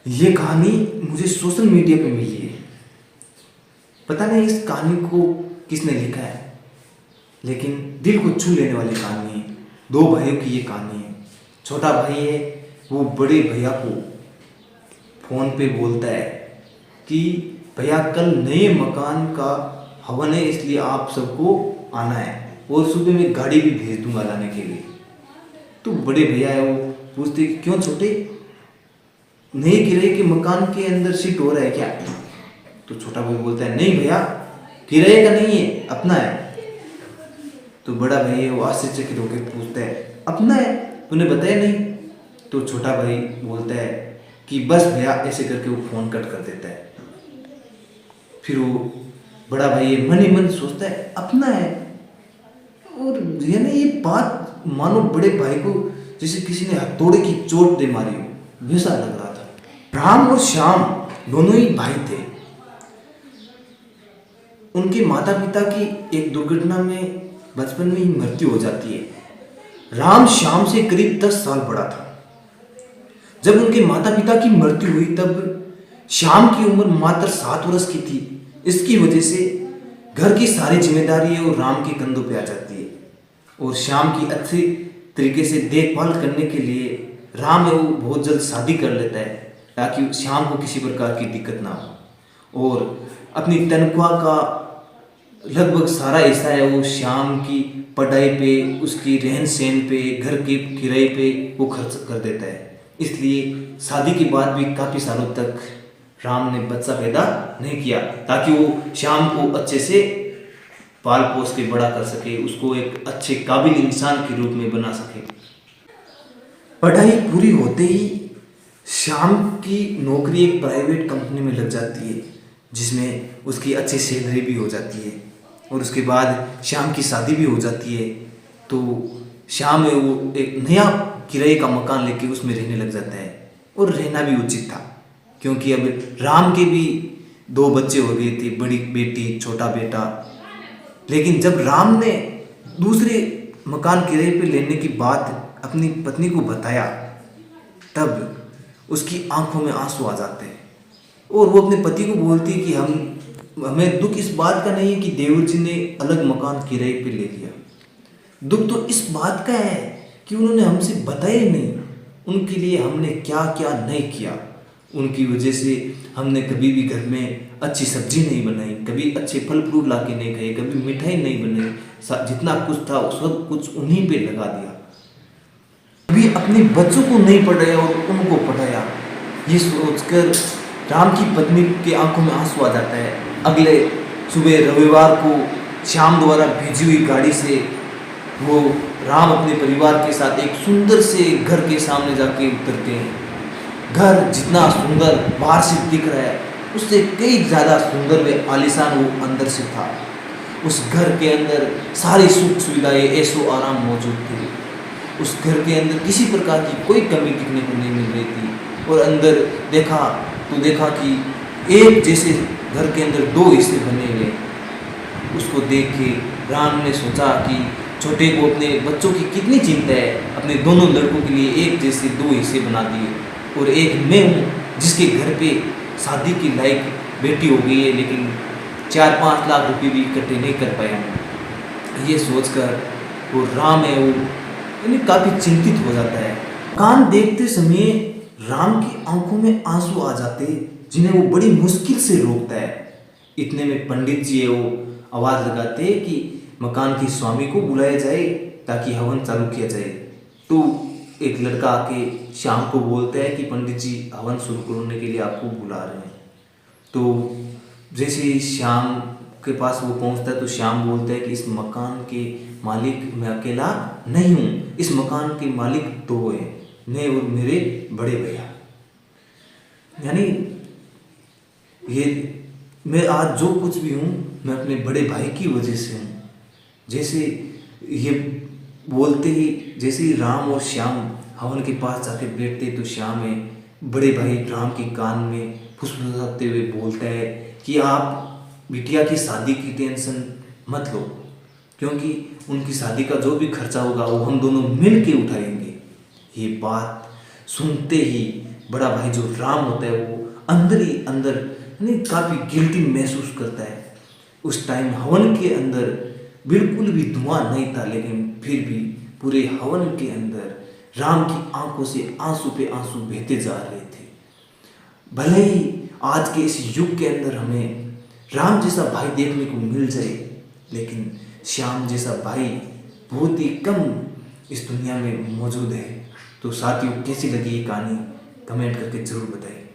ये कहानी मुझे सोशल मीडिया पे मिली है। पता नहीं इस कहानी को किसने लिखा है, लेकिन दिल को छू लेने वाली कहानी है। दो भाइयों की ये कहानी है। छोटा भाई है, वो बड़े भैया को फ़ोन पे बोलता है कि भैया कल नए मकान का हवन है, इसलिए आप सबको आना है और सुबह मैं गाड़ी भी भेज दूंगा लाने के लिए। तो बड़े भैया है, वो पूछते कि क्यों छोटे, नए किराए के मकान के अंदर शिफ्ट हो रहा है क्या? तो छोटा भाई बोलता है नहीं भैया, किराए का नहीं है, अपना है। तो बड़ा भाई है, वो आश्चर्यचकित होकर पूछता है अपना है, तूने बताया नहीं? तो छोटा भाई बोलता है कि बस भैया, ऐसे करके वो फ़ोन कट कर देता है। फिर वो बड़ा भाई मन ही मन सोचता है अपना है, और ये बात मानो बड़े भाई को जैसे किसी ने हथौड़े की चोट दे मारी हो, वैसा लग रहा था। राम और श्याम दोनों ही भाई थे। उनके माता पिता की एक दुर्घटना में बचपन में ही मृत्यु हो जाती है। राम श्याम से करीब 10 साल बड़ा था। जब उनके माता पिता की मृत्यु हुई तब श्याम की उम्र मात्र 7 वर्ष की थी। इसकी वजह से घर की सारी जिम्मेदारी और राम के कंधों पे आ जाती है, और श्याम की अच्छी तरीके से देखभाल करने के लिए राम है वो बहुत जल्द शादी कर लेता है, ताकि श्याम को किसी प्रकार की दिक्कत ना हो। और अपनी तनख्वाह का लगभग सारा हिस्सा है वो श्याम की पढ़ाई पे, उसकी रहन सहन पे, घर के किराए पे वो खर्च कर देता है। इसलिए शादी के बाद भी काफ़ी सालों तक राम ने बच्चा पैदा नहीं किया, ताकि वो श्याम को अच्छे से पाल पोस के बड़ा कर सके, उसको एक अच्छे काबिल इंसान के रूप में बना सके। पढ़ाई पूरी होते ही श्याम की नौकरी एक प्राइवेट कंपनी में लग जाती है, जिसमें उसकी अच्छी सैलरी भी हो जाती है, और उसके बाद श्याम की शादी भी हो जाती है। तो श्याम है वो एक नया किराए का मकान लेके उसमें रहने लग जाता है, और रहना भी उचित था, क्योंकि अब राम के भी 2 बच्चे हो गए थे, बड़ी बेटी छोटा बेटा। लेकिन जब राम ने दूसरे मकान किराए पे लेने की बात अपनी पत्नी को बताया, तब उसकी आंखों में आंसू आ जाते हैं, और वो अपने पति को बोलती है कि हमें दुख इस बात का नहीं है कि देवर जी ने अलग मकान किराए पे ले लिया, दुख तो इस बात का है कि उन्होंने हमसे बताया ही नहीं, उनके लिए हमने क्या क्या नहीं किया। उनकी वजह से हमने कभी भी घर में अच्छी सब्जी नहीं बनाई, कभी अच्छे फल फ्रूट ला के नहीं खाए, कभी मिठाई नहीं बनाई, जितना कुछ था सब कुछ उन्हीं पे लगा दिया। कभी अपने बच्चों को नहीं पढ़ाया और उनको पढ़ाया। ये सोचकर राम की पत्नी के आंखों में आंसू आ जाता है। अगले सुबह रविवार को श्याम द्वारा भेजी हुई गाड़ी से वो राम अपने परिवार के साथ एक सुंदर से घर के सामने जाके उतरते हैं। घर जितना सुंदर बाहर से दिख रहा है, उससे कई ज़्यादा सुंदर व आलीशान वो अंदर से था। उस घर के अंदर सारी सुख सुविधाएं, ऐशो आराम मौजूद थे। उस घर के अंदर किसी प्रकार की कोई कमी दिखने को नहीं मिल रही थी। और अंदर देखा कि एक जैसे घर के अंदर 2 हिस्से बने हुए। उसको देख के राम ने सोचा कि छोटे को अपने बच्चों की कितनी चिंता है, अपने दोनों लड़कों के लिए एक जैसे 2 हिस्से बना दिए, और एक मैं हूँ जिसके घर पे शादी की लायक बेटी हो गई है, लेकिन 4-5 लाख रुपए भी इकट्ठे नहीं कर पाया। ये सोचकर वो राम है वो काफ़ी चिंतित हो जाता है। कान देखते समय राम की आंखों में आंसू आ जाते, जिन्हें वो बड़ी मुश्किल से रोकता है। इतने में पंडित जी है वो आवाज़ लगाते कि मकान के स्वामी को बुलाया जाए ताकि हवन चालू किया जाए। तो एक लड़का आके श्याम को बोलता है कि पंडित जी हवन शुरू करने के लिए आपको बुला रहे हैं। तो जैसे ही श्याम के पास वो पहुंचता है तो श्याम बोलता है कि इस मकान के मालिक मैं अकेला नहीं हूँ, इस मकान के मालिक 2 हैं, मैं और मेरे बड़े भैया। यानी ये मैं आज जो कुछ भी हूँ मैं अपने बड़े भाई की वजह से हूँ। जैसे ये बोलते ही जैसे ही राम और श्याम हवन के पास जाके बैठते तो श्याम है बड़े भाई राम के कान में फुसफुसाते हुए बोलता है कि आप बिटिया की शादी की टेंशन मत लो, क्योंकि उनकी शादी का जो भी खर्चा होगा वो हम दोनों मिल के उठाएंगे। ये बात सुनते ही बड़ा भाई जो राम होता है वो अंदर ही अंदर नहीं काफ़ी गिल्टी महसूस करता है। उस टाइम हवन के अंदर बिल्कुल भी धुआं नहीं था, लेकिन फिर भी पूरे हवन के अंदर राम की आंखों से आंसू पे आंसू बहते जा रहे थे। भले ही आज के इस युग के अंदर हमें राम जैसा भाई देखने को मिल जाए, लेकिन श्याम जैसा भाई बहुत ही कम इस दुनिया में मौजूद है। तो साथियों, कैसी लगी ये कहानी कमेंट करके ज़रूर बताएं।